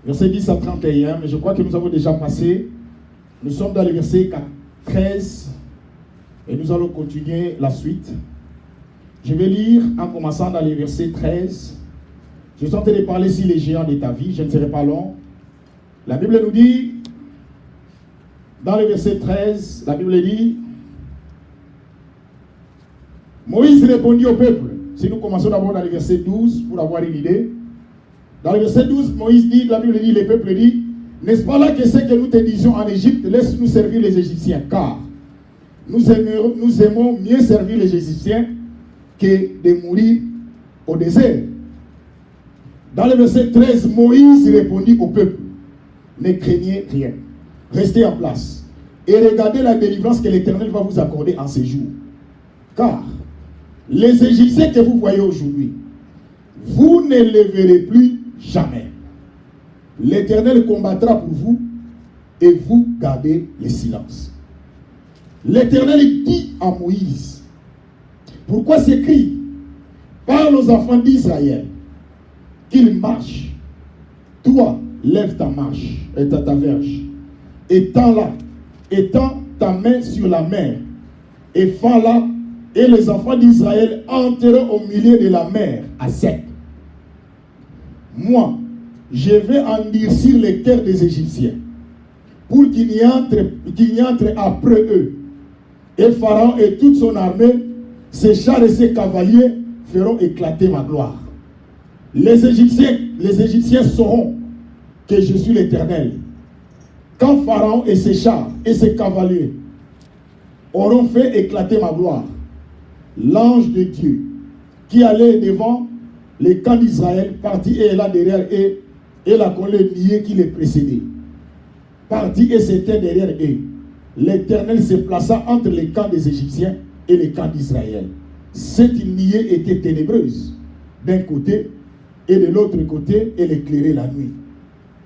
Verset 10 à 31, mais je crois que nous avons déjà passé. Nous sommes dans le verset 13 et nous allons continuer la suite. Je vais lire en commençant dans le verset 13. Je suis en train de parler sur les géants de ta vie, je ne serai pas long. La Bible nous dit, dans le verset 13, la Bible dit, Moïse répondit au peuple. Si nous commençons d'abord dans le verset 12 pour avoir une idée. Dans le verset 12, Moïse dit, la Bible dit, le peuple dit, n'est-ce pas là que c'est que nous te disions en Égypte, laisse-nous servir les Égyptiens, car nous aimons mieux servir les Égyptiens que de mourir au désert. Dans le verset 13, Moïse répondit au peuple, ne craignez rien, restez en place et regardez la délivrance que l'Éternel va vous accorder en ces jours. Car les Égyptiens que vous voyez aujourd'hui, vous ne les verrez plus jamais. L'Éternel combattra pour vous et vous gardez le silence. L'Éternel dit à Moïse, pourquoi s'écrit, parle aux enfants d'Israël qu'ils marchent. Toi, lève ta marche et ta verge, étends-la, étends ta main sur la mer, et fends-la, et les enfants d'Israël entreront au milieu de la mer à sec. Moi, je vais endurcir les cœurs des Égyptiens, pour qu'ils y entrent après eux. Et Pharaon et toute son armée, ses chars et ses cavaliers feront éclater ma gloire. Les Égyptiens sauront que je suis l'Éternel. Quand Pharaon et ses chars et ses cavaliers auront fait éclater ma gloire, l'ange de Dieu qui allait devant les camps d'Israël partit et est là derrière eux, et la colonne niée qui les précédait partit et s'était derrière eux. L'Éternel se plaça entre les camps des Égyptiens et les camps d'Israël. Cette niée était ténébreuse d'un côté, et de l'autre côté, elle éclairait la nuit.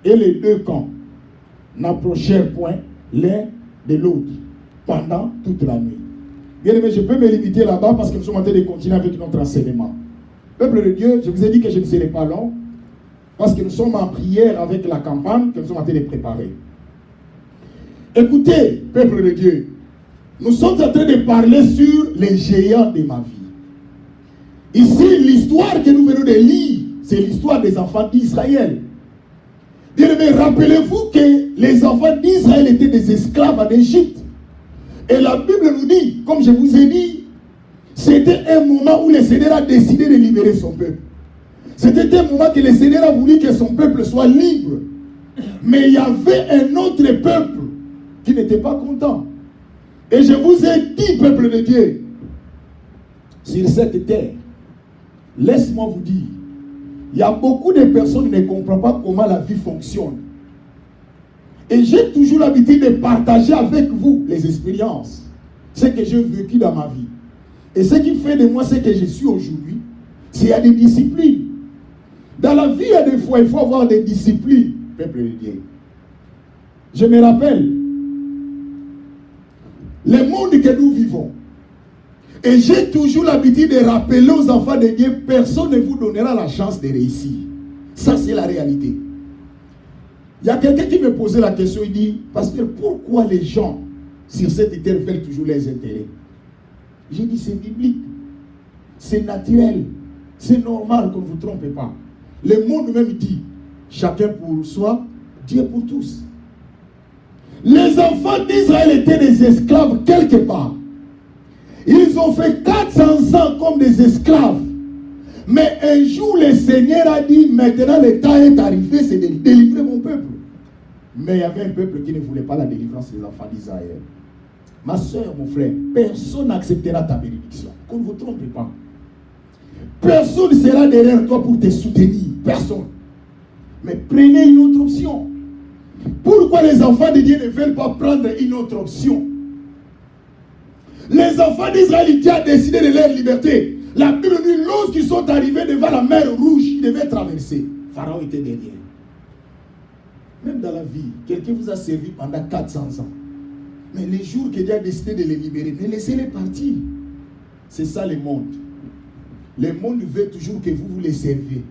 Et les deux camps n'approchèrent point l'un de l'autre pendant toute la nuit. Bien aimé, je peux me limiter là-bas parce que nous sommes en train de continuer avec notre enseignement. Peuple de Dieu, je vous ai dit que je ne serai pas long parce que nous sommes en prière avec la campagne que nous sommes en train de préparer. Écoutez, peuple de Dieu, nous sommes en train de parler sur les géants de ma vie. Ici, l'histoire que nous venons de lire, c'est l'histoire des enfants d'Israël. Bien-aimés, rappelez-vous que les enfants d'Israël étaient des esclaves en Égypte. Et la Bible nous dit, comme je vous ai dit, c'était un moment où le Seigneur a décidé de libérer son peuple. C'était un moment que le Seigneur a voulu que son peuple soit libre. Mais il y avait un autre peuple qui n'était pas content. Et je vous ai dit, peuple de Dieu, sur cette terre, laisse-moi vous dire, il y a beaucoup de personnes qui ne comprennent pas comment la vie fonctionne. Et j'ai toujours l'habitude de partager avec vous les expériences, ce que j'ai vécu dans ma vie. Et ce qui fait de moi ce que je suis aujourd'hui, c'est qu'il y a des disciplines. Dans la vie, il y a des fois, il faut avoir des disciplines, peuple de Dieu. Je me rappelle, le monde que nous vivons, et j'ai toujours l'habitude de rappeler aux enfants de Dieu, personne ne vous donnera la chance de réussir. Ça, c'est la réalité. Il y a quelqu'un qui me posait la question, il dit, pasteur, pourquoi les gens sur cette terre veulent toujours les intérêts? J'ai dit, c'est biblique, c'est naturel, c'est normal qu'on ne vous trompe pas. Le monde même dit, chacun pour soi, Dieu pour tous. Les enfants d'Israël étaient des esclaves quelque part. Ils ont fait 400 ans comme des esclaves. Mais un jour, le Seigneur a dit, maintenant le temps est arrivé, c'est de délivrer mon peuple. Mais il y avait un peuple qui ne voulait pas la délivrance des enfants d'Israël. Ma soeur, mon frère, personne n'acceptera ta bénédiction. Qu'on ne vous trompe pas. Personne ne sera derrière toi pour te soutenir. Personne. Mais prenez une autre option. Pourquoi les enfants de Dieu ne veulent pas prendre une autre option? Les enfants d'Israël, Dieu a décidé de leur liberté. La Bible dit, lorsqu'ils sont arrivés devant la mer Rouge, ils devaient traverser. Pharaon était derrière. Même dans la vie, quelqu'un vous a servi pendant 400 ans. Mais les jours que Dieu a décidé de les libérer, mais laissez-les partir. C'est ça le monde. Le monde veut toujours que vous les serviez.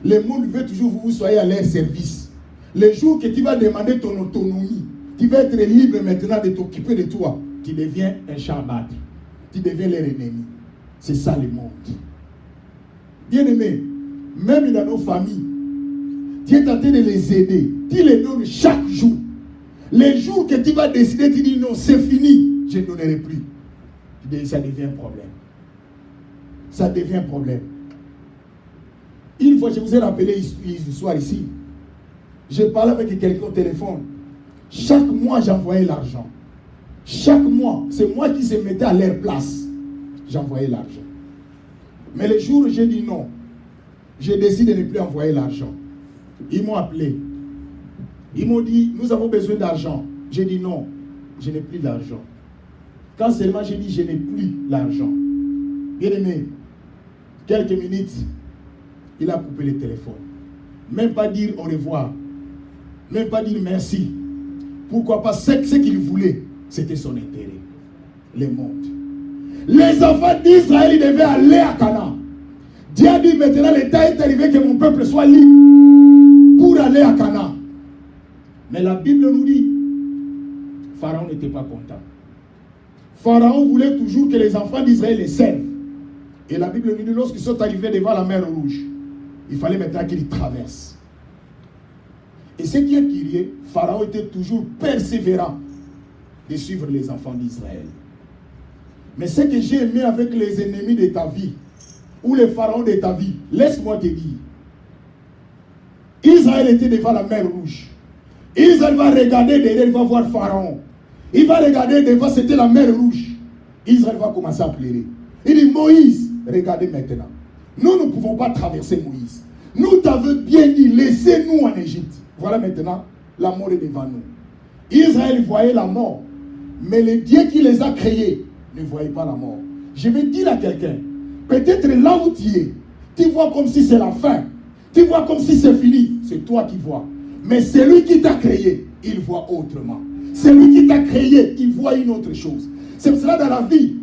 Le monde veut toujours que vous soyez à leur service. Le jour que tu vas demander ton autonomie, tu vas être libre maintenant de t'occuper de toi, tu deviens un champ à battre. Tu deviens leur ennemi. C'est ça le monde. Bien-aimé, même dans nos familles, tu es en train de les aider. Tu les donnes chaque jour. Les jours que tu vas décider, tu dis non, c'est fini, je ne donnerai plus. Ça devient un problème. Ça devient un problème. Une fois, je vous ai rappelé une histoire ici. Je parlais avec quelqu'un au téléphone. Chaque mois, j'envoyais l'argent. Chaque mois, c'est moi qui se mettais à leur place. J'envoyais l'argent. Mais le jour où j'ai dit non, j'ai décidé de ne plus envoyer l'argent. Ils m'ont appelé. Ils m'ont dit, nous avons besoin d'argent. J'ai dit non, je n'ai plus d'argent. Quand seulement j'ai dit, je n'ai plus l'argent. Bien aimé, quelques minutes, il a coupé le téléphone. Même pas dire au revoir. Même pas dire merci. Pourquoi pas? Ce qu'il voulait, c'était son intérêt. Le monde. Les enfants d'Israël, ils devaient aller à Canaan. Dieu a dit maintenant, le temps est arrivé que mon peuple soit libre pour aller à Canaan. Mais la Bible nous dit, Pharaon n'était pas content. Pharaon voulait toujours que les enfants d'Israël les servent. Et la Bible nous dit, lorsqu'ils sont arrivés devant la mer Rouge, il fallait maintenant qu'ils traversent. Et ce qui est curieux, Pharaon était toujours persévérant de suivre les enfants d'Israël. Mais ce que j'ai aimé avec les ennemis de ta vie, ou les pharaons de ta vie, laisse-moi te dire, Israël était devant la mer Rouge. Israël va regarder derrière, il va voir Pharaon. Il va regarder devant, c'était la mer Rouge. Israël va commencer à pleurer. Il dit, Moïse, regardez maintenant. Nous ne pouvons pas traverser Moïse. Nous t'avons bien dit, laissez-nous en Égypte. Voilà maintenant, la mort est devant nous. Israël voyait la mort, mais le Dieu qui les a créés ne voyait pas la mort. Je vais dire à quelqu'un, peut-être là où tu es, tu vois comme si c'est la fin. Tu vois comme si c'est fini. C'est toi qui vois. Mais celui qui t'a créé, il voit autrement. Celui qui t'a créé, il voit une autre chose. C'est pour cela dans la vie,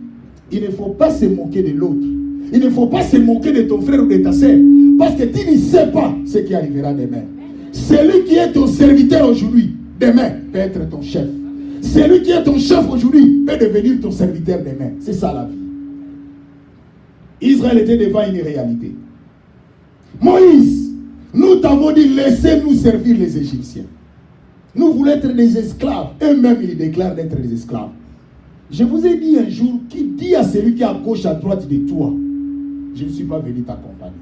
il ne faut pas se moquer de l'autre. Il ne faut pas se moquer de ton frère ou de ta sœur. Parce que tu ne sais pas ce qui arrivera demain. Celui qui est ton serviteur aujourd'hui, demain, peut être ton chef. Celui qui est ton chef aujourd'hui, peut devenir ton serviteur demain. C'est ça la vie. Israël était devant une réalité. Moïse, nous t'avons dit, laissez-nous servir les Égyptiens. Nous voulons être des esclaves. Eux-mêmes, ils déclarent d'être des esclaves. Je vous ai dit un jour, qui dit à celui qui est à gauche, à droite de toi, je ne suis pas venu t'accompagner.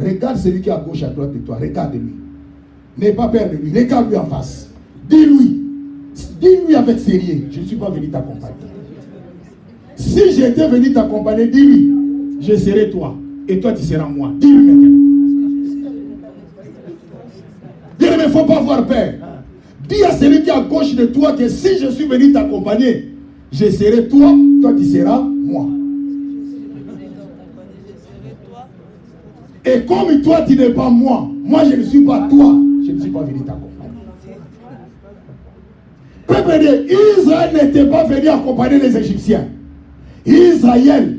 Regarde celui qui est à gauche, à droite de toi, regarde-lui. N'aie pas peur de lui, regarde-lui en face. Dis-lui avec sérieux, je ne suis pas venu t'accompagner. Si j'étais venu t'accompagner, dis-lui, je serai toi, et toi tu seras moi. Dis-lui maintenant. Dis-lui, mais il ne faut pas avoir peur. Dis à celui qui est à gauche de toi que si je suis venu t'accompagner, je serai toi, toi tu seras moi. Et comme toi tu n'es pas moi, moi je ne suis pas toi, je ne suis pas venu t'accompagner. Peuple de Israël n'était pas venu accompagner les Égyptiens. Israël,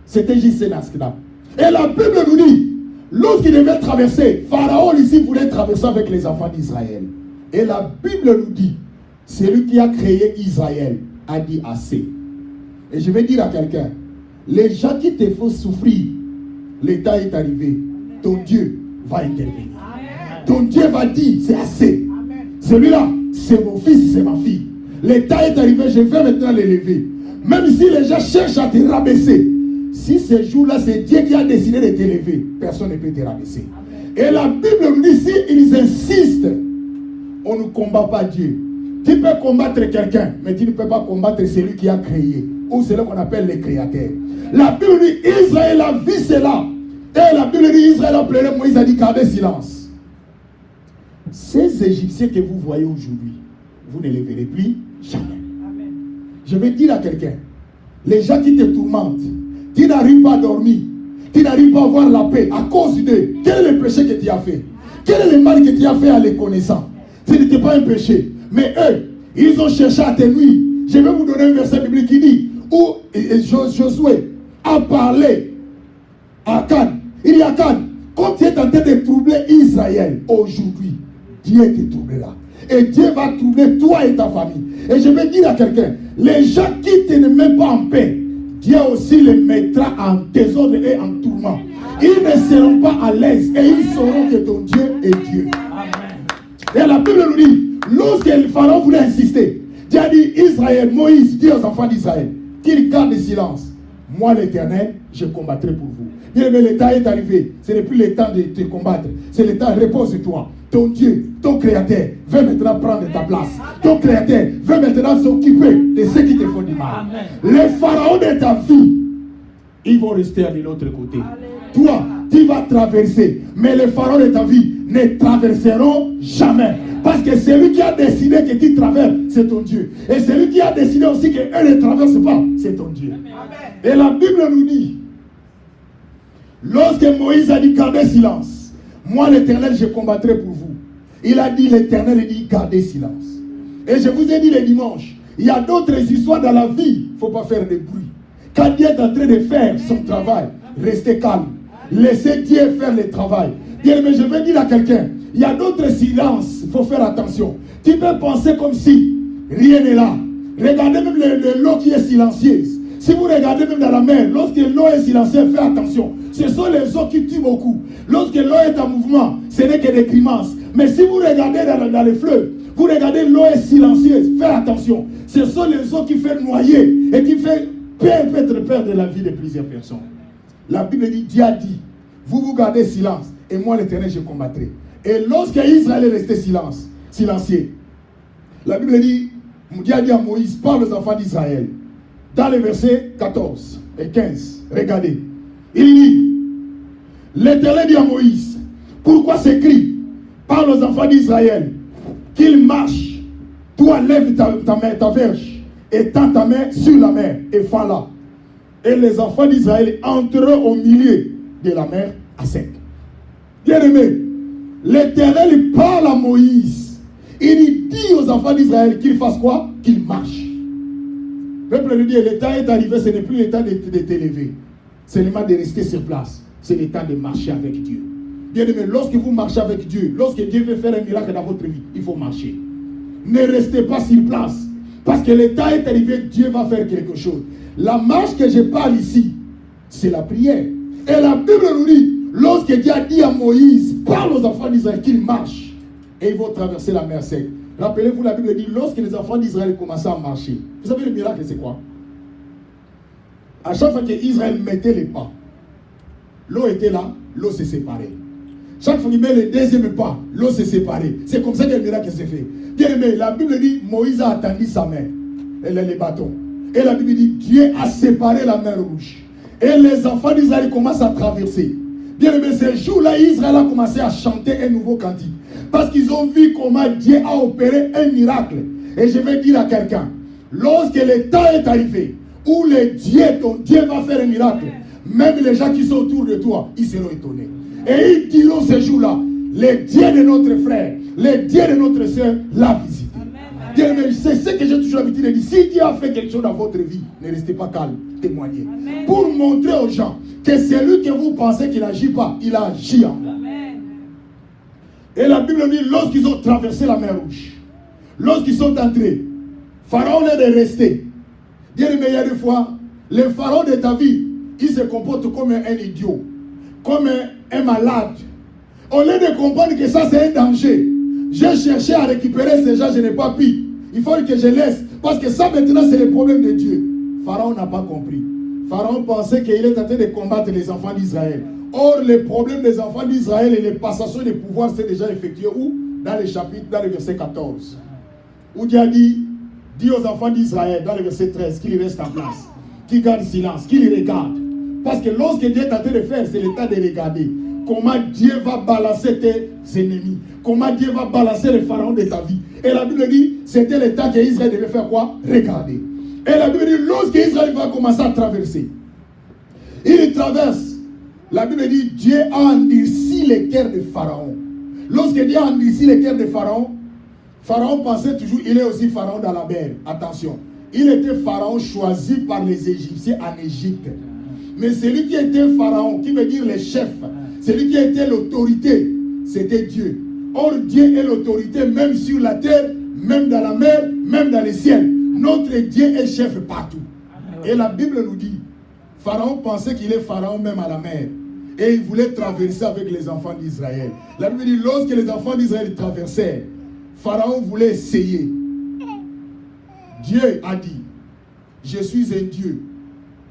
c'était juste un esclave. Et la Bible nous dit, lorsqu'il devait traverser, Pharaon ici voulait traverser avec les enfants d'Israël. Et la Bible nous dit, celui qui a créé Israël a dit assez. Et je vais dire à quelqu'un, les gens qui te font souffrir, l'état est arrivé, ton Dieu va intervenir. Ton Dieu va dire, c'est assez. Celui-là, c'est mon fils, c'est ma fille. L'état est arrivé, je vais maintenant l'élever. Même si les gens cherchent à te rabaisser, si ce jour-là, c'est Dieu qui a décidé de t'élever, personne ne peut te rabaisser. Et la Bible nous dit, si ils insistent, on ne combat pas Dieu. Tu peux combattre quelqu'un, mais tu ne peux pas combattre celui qui a créé, ou celui qu'on appelle le créateur. La Bible dit, Israël a vu cela. Et la Bible dit, Israël a pleuré, Moïse a dit, gardez silence. Ces Égyptiens que vous voyez aujourd'hui, vous ne les verrez plus jamais. Amen. Je vais dire à quelqu'un, les gens qui te tourmentent, tu n'arrives pas à dormir, tu n'arrives pas à avoir la paix à cause d'eux. Quel est le péché que tu as fait? Quel est le mal que tu as fait à les connaissant? Ce n'était pas un péché. Mais eux, ils ont cherché à te nuire. Je vais vous donner un verset biblique qui dit, où Josué a parlé à Cannes. Il dit à Cannes, comme tu es en train de troubler Israël aujourd'hui, Dieu te troublera. Et Dieu va troubler toi et ta famille. Et je vais dire à quelqu'un, les gens qui ne mettent pas en paix, Dieu aussi les mettra en désordre et en tourment. Ils ne seront pas à l'aise et ils sauront que ton Dieu est Dieu. Et la Bible nous dit, lorsque le pharaon voulait insister, Dieu a dit, Israël, Moïse dit aux enfants d'Israël, qu'ils gardent le silence. Moi l'Éternel, je combattrai pour vous. Bien, mais le temps est arrivé. Ce n'est plus le temps de te combattre. C'est le temps, repose-toi. Ton Dieu, ton Créateur, veut maintenant prendre ta place. Ton Créateur veut maintenant s'occuper de ceux qui te font du mal. Les pharaons de ta vie, ils vont rester de l'autre côté. Toi, tu vas traverser. Mais les pharaons de ta vie ne traverseront jamais. Parce que celui qui a décidé que tu traverses, c'est ton Dieu. Et celui qui a décidé aussi qu'eux ne traversent pas, c'est ton Dieu. Et la Bible nous dit, lorsque Moïse a dit gardez silence, moi l'Éternel je combattrai pour vous. Il a dit l'Éternel, il dit gardez silence. Et je vous ai dit le dimanche, il y a d'autres histoires dans la vie, il ne faut pas faire de bruit. Quand Dieu est en train de faire son travail, restez calme. Laissez Dieu faire le travail. Bien, mais je vais dire à quelqu'un, il y a d'autres silences, il faut faire attention. Tu peux penser comme si rien n'est là. Regardez même l'eau qui est silencieuse. Si vous regardez même dans la mer, lorsque l'eau est silencieuse, faites attention. Ce sont les eaux qui tuent beaucoup. Lorsque l'eau est en mouvement, ce n'est que des grimaces. Mais si vous regardez dans les fleuves, vous regardez l'eau est silencieuse, faites attention. Ce sont les eaux qui font noyer et qui font peut-être perdre la vie de plusieurs personnes. La Bible dit, Dieu a dit, vous gardez silence et moi l'Éternel je combattrai. Et lorsque Israël est resté silencieux, la Bible dit, Dieu a dit à Moïse, parle aux enfants d'Israël. Dans les versets 14 et 15, regardez. Il dit, l'Éternel dit à Moïse, pourquoi ces cris? Parle aux enfants d'Israël, qu'ils marchent. Toi lève ta verge, et tends ta main sur la mer, et fends-la. Et les enfants d'Israël entreront au milieu de la mer à sec. Bien-aimé, l'Éternel parle à Moïse. Il dit aux enfants d'Israël qu'ils fassent quoi? Qu'ils marchent. Le peuple lui dit, le temps est arrivé, ce n'est plus le temps de t'élever. C'est le temps de rester sur place. C'est le temps de marcher avec Dieu. Bien-aimé, lorsque vous marchez avec Dieu, lorsque Dieu veut faire un miracle dans votre vie, il faut marcher. Ne restez pas sur place. Parce que le temps est arrivé, Dieu va faire quelque chose. La marche que je parle ici, c'est la prière. Et la Bible nous dit, lorsque Dieu a dit à Moïse, parle aux enfants d'Israël qu'ils marchent, et ils vont traverser la mer sec. Rappelez-vous, la Bible dit, lorsque les enfants d'Israël commençaient à marcher, vous savez le miracle c'est quoi? À chaque fois qu'Israël mettait les pas, l'eau était là, l'eau s'est séparée. Chaque fois qu'il met le deuxième pas, l'eau s'est séparée. C'est comme ça que le miracle s'est fait. Bien aimé, la Bible dit, Moïse a attendu sa main, les bâtons. Et la Bible dit, Dieu a séparé la mer rouge. Et les enfants d'Israël commencent à traverser. Bien aimé, ce jour-là, Israël a commencé à chanter un nouveau cantique. Parce qu'ils ont vu comment Dieu a opéré un miracle. Et je vais dire à quelqu'un, lorsque le temps est arrivé, où ton Dieu va faire un miracle, même les gens qui sont autour de toi, ils seront étonnés. Et ils diront ce jour-là, le Dieu de notre frère, le Dieu de notre soeur l'a visité. Bien aimé, c'est ce que j'ai toujours l'habitude de dire. Si Dieu a fait quelque chose dans votre vie, ne restez pas calme, témoignez. Amen. Pour montrer aux gens que celui que vous pensez qu'il n'agit pas, il a agi en vous. Et la Bible dit, lorsqu'ils ont traversé la mer rouge, lorsqu'ils sont entrés, Pharaon est de rester. Bien aimé, il y a des fois, les pharaons de ta vie, ils se comportent comme un idiot, comme un malade. Au lieu de comprendre que ça c'est un danger, j'ai cherché à récupérer ces gens, je n'ai pas pu. Il faut que je laisse, parce que ça maintenant c'est le problème de Dieu. Pharaon n'a pas compris. Pharaon pensait qu'il est en train de combattre les enfants d'Israël. Or, le problème des enfants d'Israël et les passations de pouvoir, c'est déjà effectué où? Dans le chapitre, dans le verset 14. Où Dieu a dit aux enfants d'Israël, dans le verset 13, qu'ils restent en place, qu'ils gardent silence, qu'ils regardent. Parce que lorsque Dieu est en train de faire, c'est le temps de regarder. Comment Dieu va balancer tes ennemis. Comment Dieu va balancer les pharaons de ta vie. Et la Bible dit, c'était le temps qu'Israël devait faire quoi? Regarder. Et la Bible dit, lorsque Israël va commencer à traverser, il traverse. La Bible dit, Dieu a endurci les cœurs de Pharaon. Lorsque Dieu a endurci les cœurs de Pharaon, Pharaon pensait toujours, il est aussi Pharaon dans la mer. Attention, il était Pharaon choisi par les Égyptiens en Égypte. Mais celui qui était Pharaon, qui veut dire le chef, celui qui était l'autorité, c'était Dieu. Or, Dieu est l'autorité même sur la terre, même dans la mer, même dans les ciels. Notre Dieu est chef partout. Et la Bible nous dit, Pharaon pensait qu'il est Pharaon même à la mer. Et il voulait traverser avec les enfants d'Israël. La Bible dit, lorsque les enfants d'Israël traversaient, Pharaon voulait essayer. Dieu a dit, je suis un Dieu,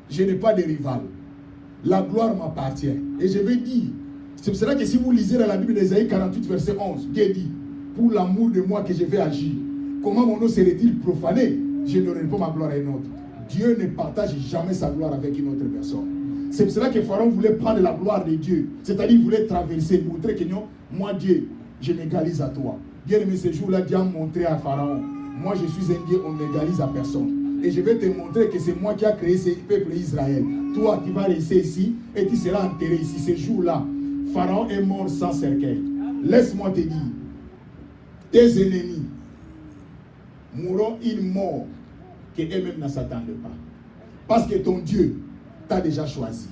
je n'ai pas de rival. La gloire m'appartient. Et je vais dire, c'est pour cela que si vous lisez dans la Bible d'Ésaïe 48, verset 11, Dieu dit, pour l'amour de moi que je vais agir, comment mon nom serait-il profané? Je n'aurai pas ma gloire à un autre. Dieu ne partage jamais sa gloire avec une autre personne. C'est pour cela que Pharaon voulait prendre la gloire de Dieu. C'est-à-dire, il voulait traverser, montrer que non, moi Dieu, je m'égalise à toi. Bien aimé, ce jour-là, Dieu a montré à Pharaon, moi je suis un Dieu, on ne m'égalise à personne. Et je vais te montrer que c'est moi qui a créé ce peuple Israël. Toi, tu vas rester ici et tu seras enterré ici. Ce jour-là, Pharaon est mort sans cercueil. Laisse-moi te dire, tes ennemis mourront une mort qu'eux-mêmes ne s'attendaient pas. Parce que ton Dieu t'a déjà choisi.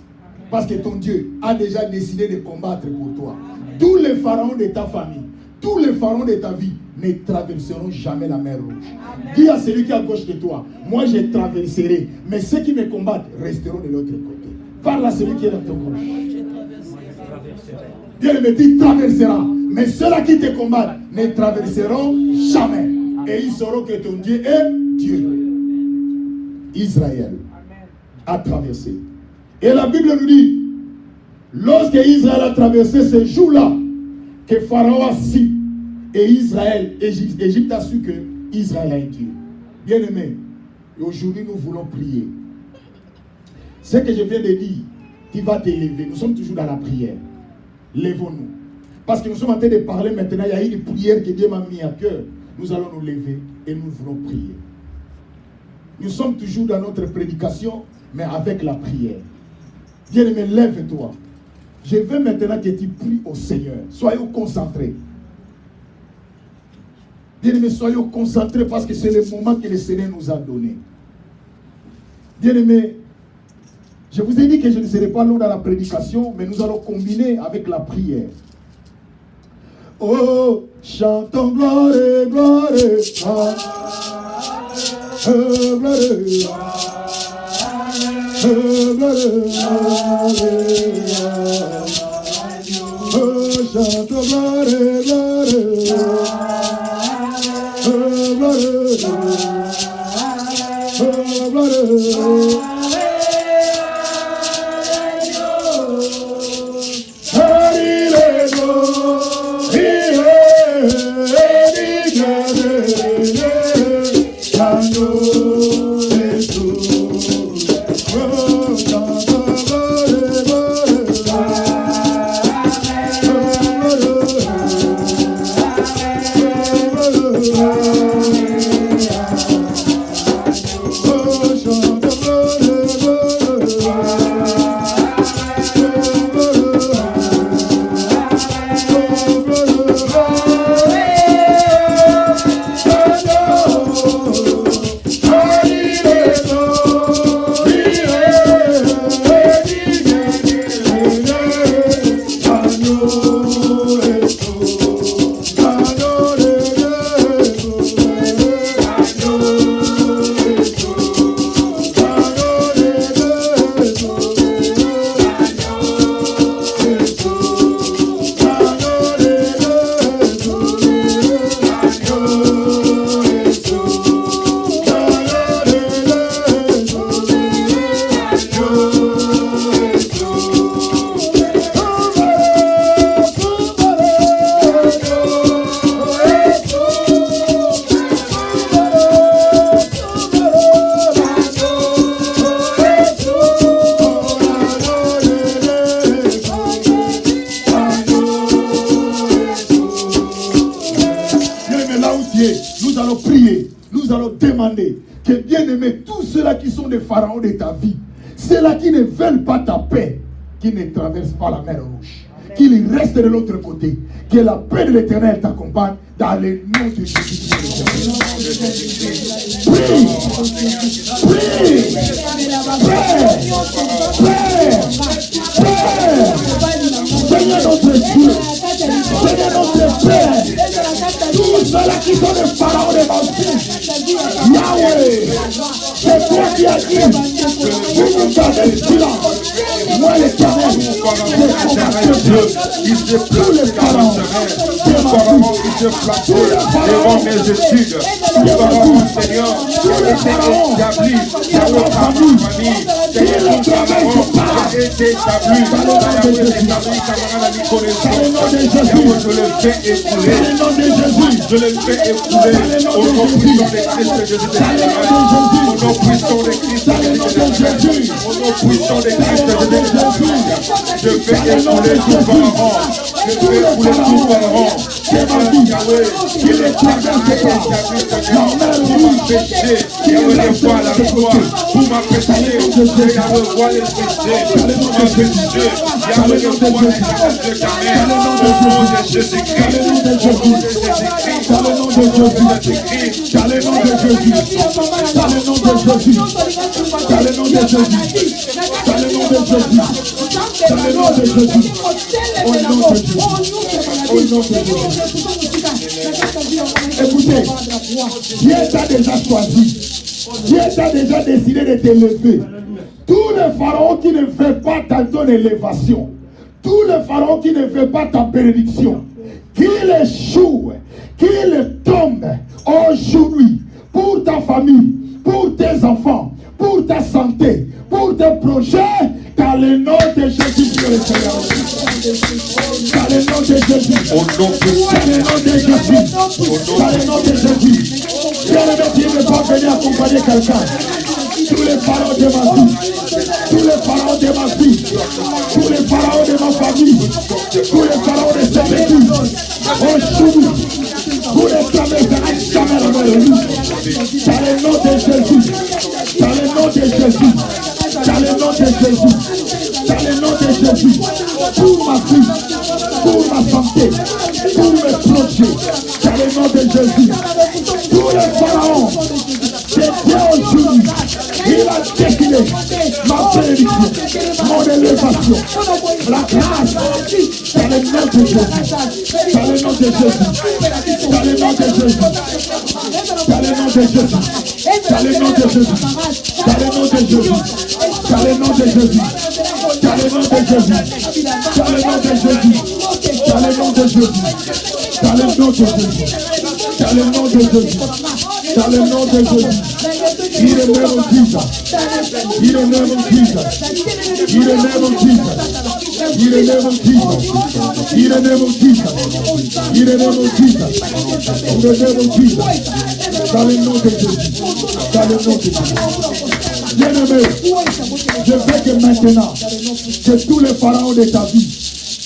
Parce que ton Dieu a déjà décidé de combattre pour toi. Tous les pharaons de ta famille, tous les pharaons de ta vie ne traverseront jamais la mer Rouge. Dis à celui qui est à gauche de toi, moi je traverserai, mais ceux qui me combattent resteront de l'autre côté. Parle à celui qui est dans ton gauche. Dieu me dit, traversera, mais ceux-là qui te combattent ne traverseront jamais. Et ils sauront que ton Dieu est Dieu. Israël a traversé. Et la Bible nous dit, lorsque Israël a traversé ce jour-là, que Pharaon a su, et Israël, Égypte a su que Israël est Dieu. Bien aimé, aujourd'hui nous voulons prier. Ce que je viens de dire, tu vas t'élever. Nous sommes toujours dans la prière. Lèvons-nous. Parce que nous sommes en train de parler maintenant, il y a une prière que Dieu m'a mis à cœur. Nous allons nous lever et nous voulons prier. Nous sommes toujours dans notre prédication, mais avec la prière. Bien aimé, lève-toi. Je veux maintenant que tu pries au Seigneur. Soyons concentrés. Bien aimé, soyons concentrés parce que c'est le moment que le Seigneur nous a donné. Bien aimé, je vous ai dit que je ne serai pas long dans la prédication, mais nous allons combiner avec la prière. Oh, chantons gloire, gloire, gloire, que bien aimé, tous ceux-là qui sont des pharaons de ta vie, ceux-là qui ne veulent pas ta paix, qui ne traversent pas la mer Rouge, qu'ils restent de l'autre côté, que la paix de l'Éternel t'accompagne dans le nom de Jésus. Prie, prie, Seigneur notre Dieu, Seigneur notre Père, Yahweh, c'est toi qui as dit, vous nous gardez silence. Moi l'Éternel, il se place pharaon qui se place devant mes études. Le pharaon, Seigneur, qui a été établi dans ma famille. Seigneur, le pharaon a été établi camarade à mi connaissance. Je le fais écouler. Je le fais écouler au nom puissant de Christ Jésus de Nazareth. Au nom puissant de Christ Jésus. Au nom puissant de Christ Jésus de Nazareth. Je fais écouler tout pharaon. Je fais écouler tout pharaon. Yahweh, il est établi, Seigneur. Pour m'empêcher, Yahweh, de voir la gloire. Pour m'empêcher, Yahweh, de voir les péchés. Pour m'empêcher, Yahweh, de voir les grâces de ta mère. Au nom de Jésus-Christ. Au nom de Jésus-Christ. Au nom de Jésus-Christ. Dans le nom de Jésus, dans le nom de Jésus, dans le nom de Jésus, dans le nom de Jésus, dans le nom de Jésus, au nom de Jésus, au nom de Jésus. Écoutez, Dieu t'a déjà choisi, Dieu t'a déjà décidé de t'élever. Tous les pharaons qui ne veulent pas ton élévation, tous les pharaons qui ne veulent pas ta bénédiction, qu'il échoue, qu'il tombe aujourd'hui pour ta famille, pour tes enfants, pour ta santé, pour tes projets, dans le nom de Jésus, le Seigneur. Dans le nom de Jésus. Au nom de Jésus. Dans le nom de Jésus. Dieu ne pas venir accompagner quelqu'un. Tous les pharaons de ma vie, tous les pharaons de ma vie, tous les pharaons de ma famille, tous les pharaons de cette église, aujourd'hui, vous les savez, jamais la main. Dans le nom de Jésus, dans le nom de Jésus, dans le nom de Jésus, dans le nom de Jésus, pour ma vie, pour ma santé, pour mes projets, dans le nom de Jésus, tous les pharaons, c'est Dieu aujourd'hui. Il a décidé ma bénédiction, mon élévation, la grâce, dans le nom de Jésus, dans le nom de Jésus, dans le nom de Jésus, dans le nom de Jésus, dans le nom de Jésus, dans le nom de Jésus, dans le nom de Jésus, dans le nom de Jésus, dans le nom de Jésus, dans le nom de Jésus, dans le nom de Jésus, dans le nom de Jésus, dans le nom de Jésus. In the name of Jesus. In the name of Jesus. In the name of Jesus. In the name of Jesus. In the name of Jesus. In the name of Jesus. In the name of Jesus. Dans le nom de Jésus. Dans le nom de Jésus. Bien-aimé, je veux que maintenant, que tous les pharaons de ta vie,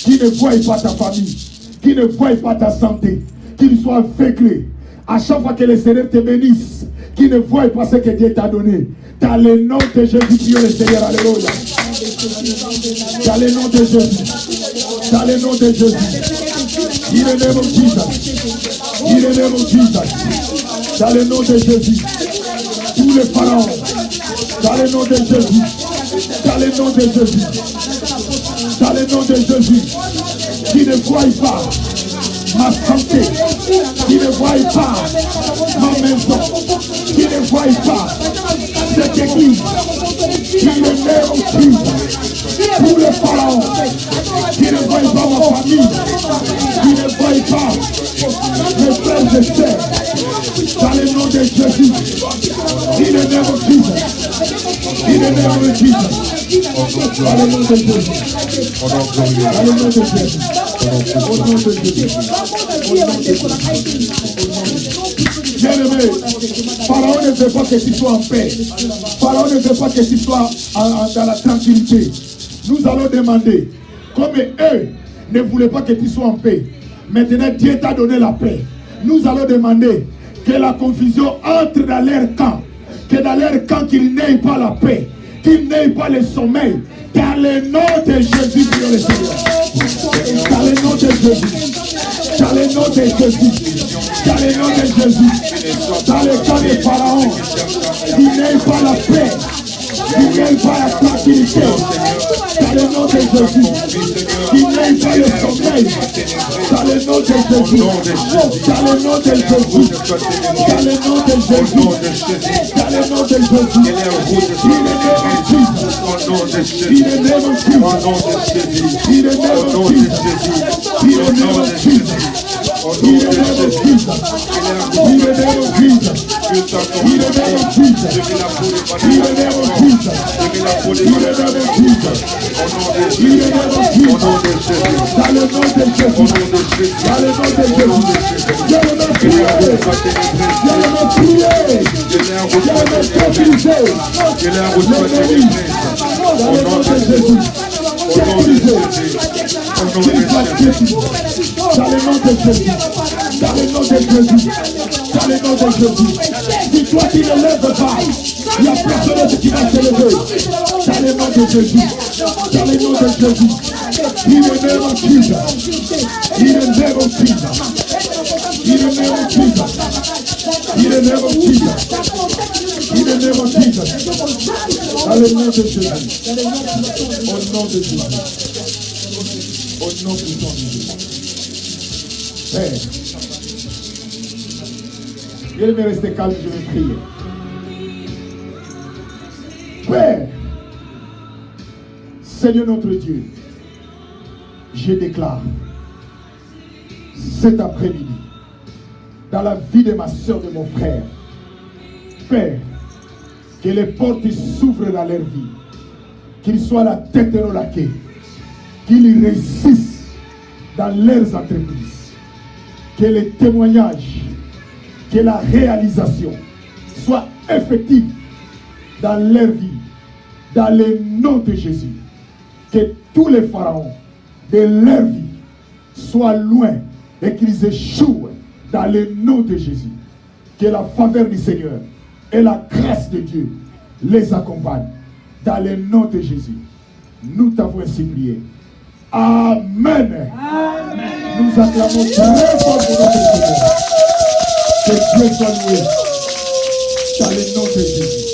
qui ne voient pas ta famille, qui ne voient pas ta santé, qu'ils soient aveuglés, à chaque fois que le Seigneur te bénisse, qui ne voient pas ce que Dieu t'a donné. Dans le nom de Jésus, Dieu le Seigneur, alléluia. Dans le nom de Jésus. Dans le nom de Jésus. In the name of Jesus. In the name of Jesus. Dans le nom de Jésus. Tous les pharaons. Dans le nom de Jésus. Dans le nom de Jésus. Dans le nom de Jésus. Qui ne voient pas ma santé, qui ne voient pas ma maison, qui ne voient pas cette église, qui ne meurt plus pour les pharaons, qui ne voient pas ma famille, qui ne voient pas mes frères et sœurs, dans le nom de Jésus, in the name of Jesus, in the name of Jesus, dans le nom de Jésus, dans le nom de Jésus. Au nom de Jésus. Bien-aimé, Pharaon ne veut pas que tu sois en paix. Pharaon ne veut pas que tu sois dans la tranquillité. Nous allons demander, comme eux ne voulaient pas que tu sois en paix, maintenant Dieu t'a donné la paix. Nous allons demander que la confusion entre dans leur camp, que dans leur camp qu'il n'ait pas la paix, qu'il n'ait pas le sommeil. Dans le nom de Jésus, Dieu le Seigneur. Dans le nom de Jésus. Dans le nom de Jésus. Dans le nom de Jésus. Dans le camp des pharaons, il n'ait pas la paix. Il n'ait pas la tranquillité. Dans le nom de Jésus. Il n'ait pas le sommeil. life. Dans le nom de Jésus. Dans le nom de Jésus. Dans le nom de Jésus. Dans le nom de Jésus. In the name of Jesus. In the name of Jesus. In the name of Jesus. In the name of Jesus. In the name of Jesus. In the name of Jesus. In the name of Jesus. In the name of Jesus. In the name of Jesus. Dans le nom de Jésus. Dans le nom de Jésus. Je vais prier. Je vais prier. Je vais prophétiser. L'ennemi. Dans le nom de Jésus. Dans le nom de Jésus. Dans le nom de Jésus. Dans le nom de Jésus. Si toi tu ne lèves pas, il n'y a personne d'autre qui va se lever. Dans le nom de Jésus. Dans le nom de Jésus. In the name of Jesus. In the name of Jesus. In the name of Jesus. In the name of Jesus. In the name of Jesus. Dans le nom de Jésus. Au nom de Jésus. Au nom puissant de Jésus. Père, il me reste calme, je vais prier. Père, Seigneur notre Dieu, je déclare cet après-midi, dans la vie de ma soeur, de mon frère, Père, que les portes s'ouvrent dans leur vie, qu'ils soient la tête et non la queue, qu'ils réussissent dans leurs entreprises, que les témoignages, que la réalisation soit effective dans leur vie, dans le nom de Jésus, que tous les pharaons de leur vie soient loin et qu'ils échouent dans le nom de Jésus, que la faveur du Seigneur et la grâce de Dieu les accompagnent dans le nom de Jésus. Nous t'avons ainsi prié. Amen. Amen. Nous acclamons très fort pour notre Seigneur. Que Dieu soit loué dans le nom de Jésus.